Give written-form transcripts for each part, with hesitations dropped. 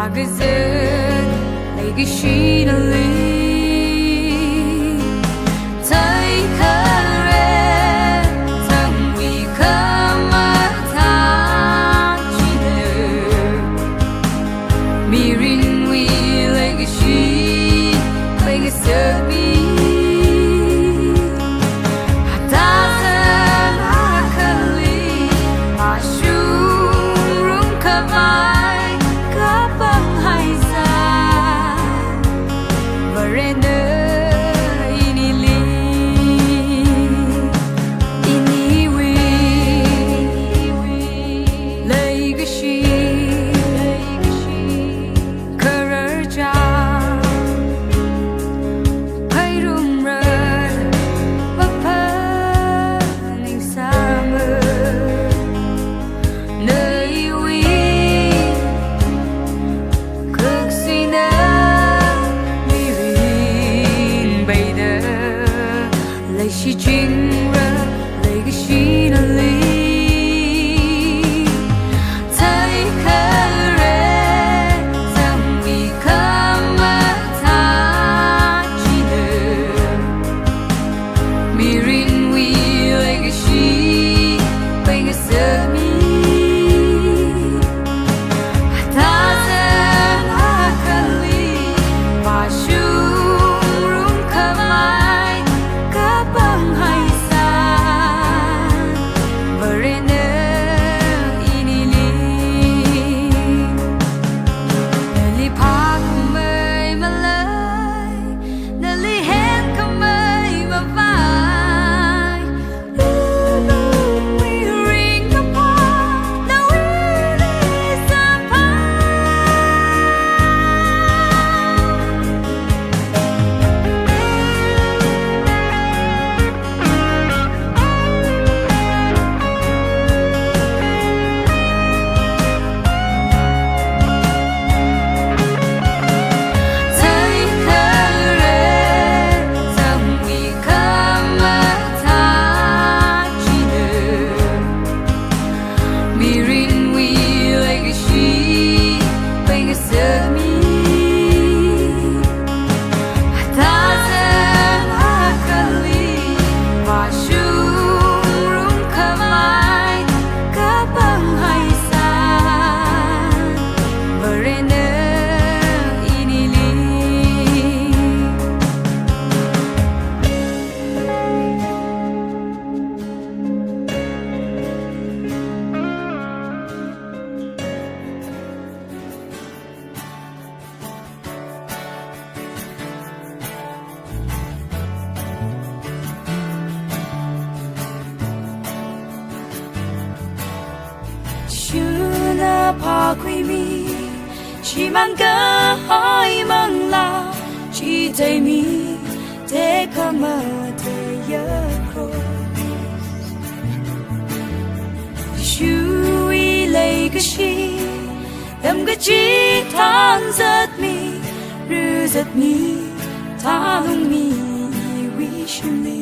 magazin lấy cái chi nó lý thấy khơi thằng vì khăm mất tha chi nở mirin vì lấy cái chi lấy cái sợ bi she chinh ra lấy cái chi nó lý thấy khơi rê rằng vì khăm mất tha chi nở mirin vì lấy cái chi lấy cái sợ mi ta sẽ là kali và sung rung khăm ai bang hai sa berena ini li pa khamai malai nali hen khamai ma vai we ring apart now we is apart Shuna pa quy mi chỉ mang cả hai mang la chỉ thấy mi để cả mà để nhớ rồi chui lấy cái chi đâm cái chi than giật mi rư giật mi tha lung mi wish me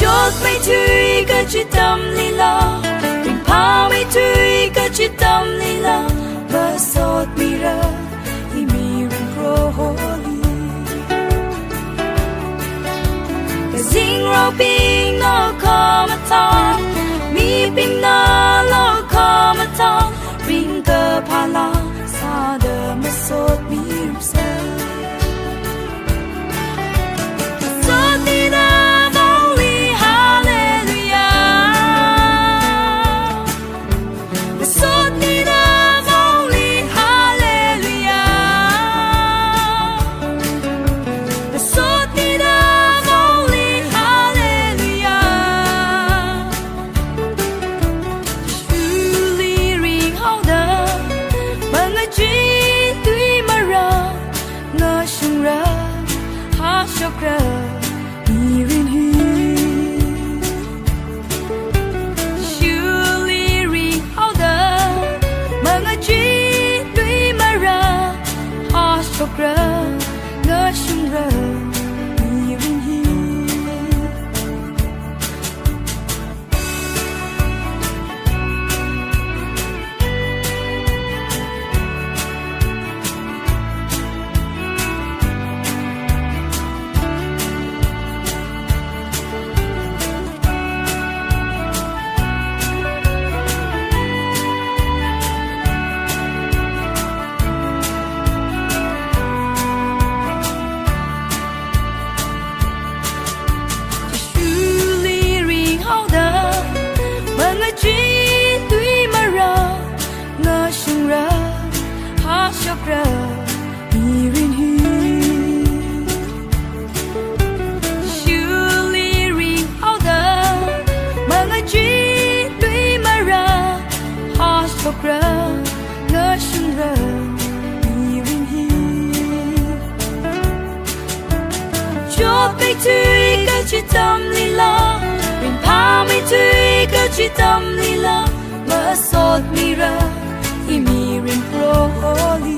chốt mấy thứ cái chữ tâm li la tình pa mấy thứ cái chữ tâm li la bớt sốt mi ra thì mi ring pro holy cái zing ro ping nó come at mi ping na lo come at ring cơ pa la sa de mà sốt mi rum sa sốt đi ra chokra mi rin hu surely ring out the mga chi tui mara ha chokra ngơ shung ra mi rin hu cho bay tui ka chi tam li la rin pa mi tui ka chi tam li la ma sot mi ra imirin proholi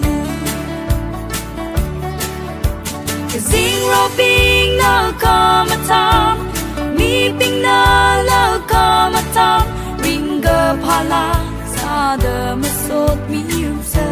Kazing roping na kamatang Mi ping na la kamatang Ringa pala sa da masot mi yumsa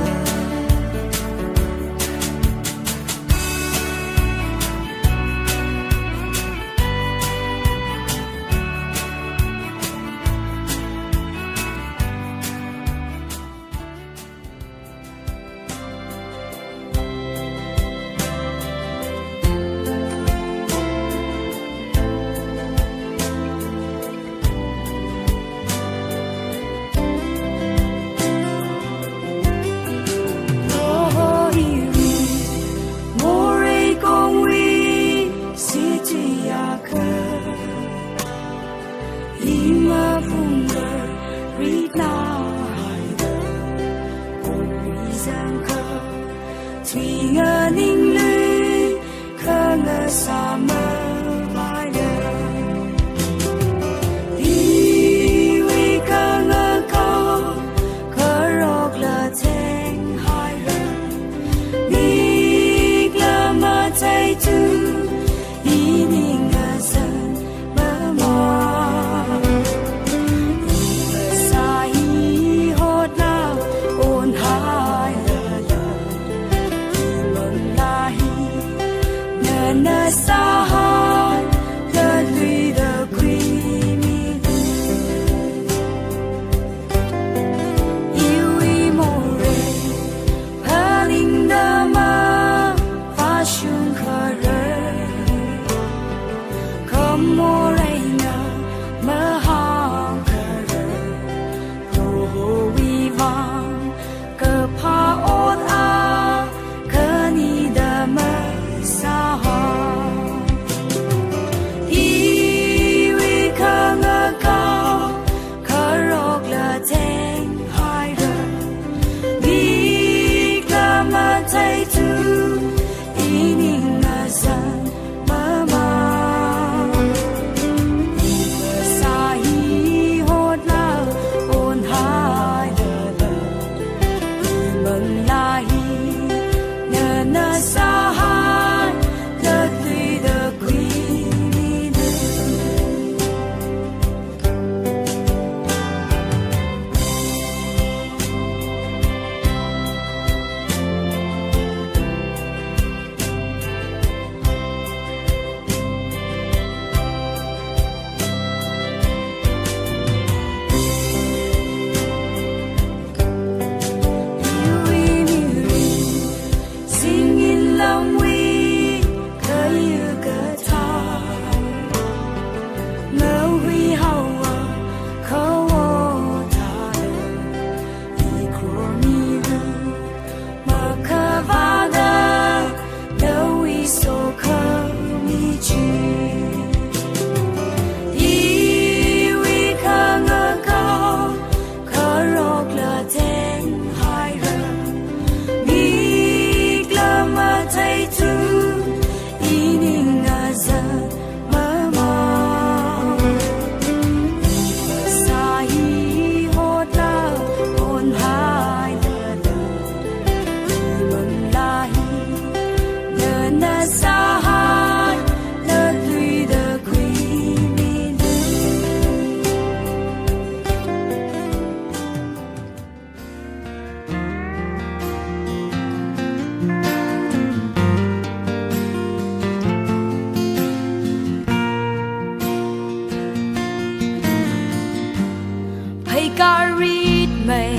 Karit may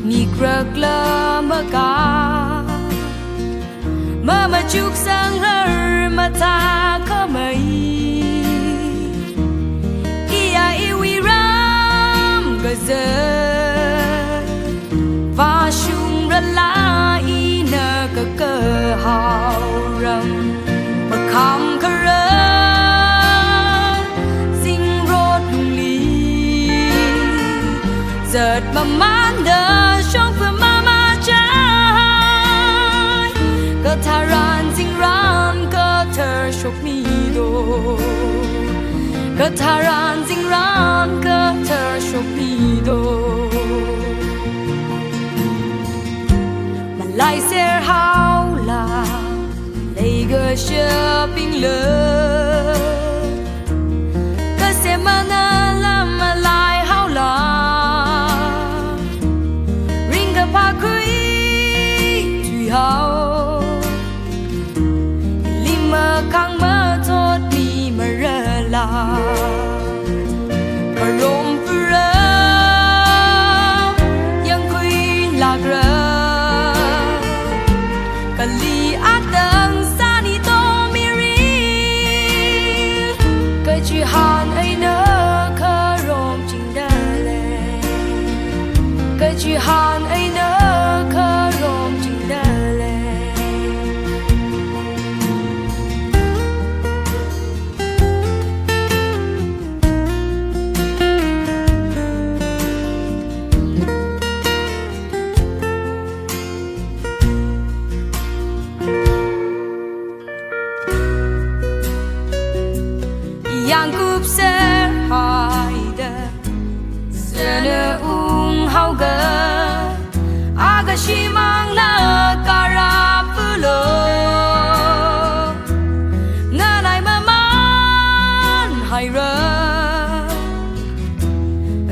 migragla maka Mamachuk sang her mata kamay Iya iwiram gaza Vashung ralay 他然竟然个特说比多，马来西亚好啦，那个是冰冷，可是嘛那拉马来好啦，人个怕亏最好，你们扛么做你们热啦。Rộn vừa yang khuy lạc rờ cả ly át tầng xa đi tô mi ri cái chữ hàn ấy nỡ khờ rộn trình đà lệ cái chữ hàn ấy nỡ khờ rộn trình đà lệ yang cúp sẽ hai đờ giờ nỡ hao gờ aga chỉ mang là cara pulo ngờ lại mà man hai rơ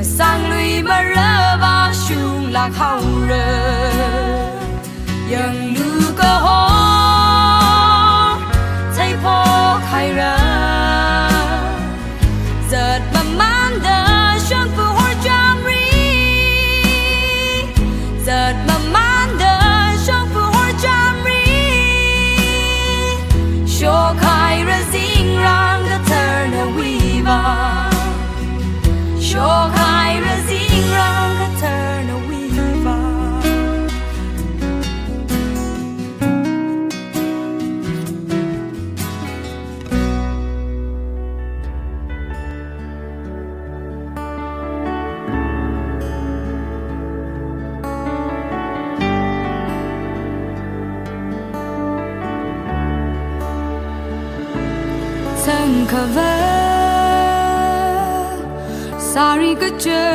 sang lui mà rơ và sung lạc hao rơ yang lu cơ hồ thấy phố hai rơ giật mà man đờ trong phố hoa jam ri giật mà man đờ trong phố hoa jam ri show khai ra zing rang the turn a weaver show khai ra zing rang the turn a weaver sang khava sari ka chơ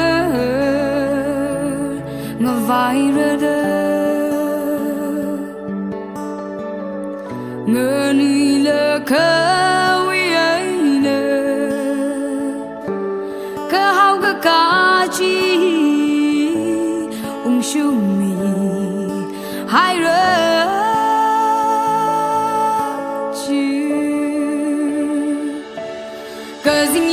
nga vai ra da nga ni la ka wi ai na ka hau ka ka chi shu mi hai ra Cause in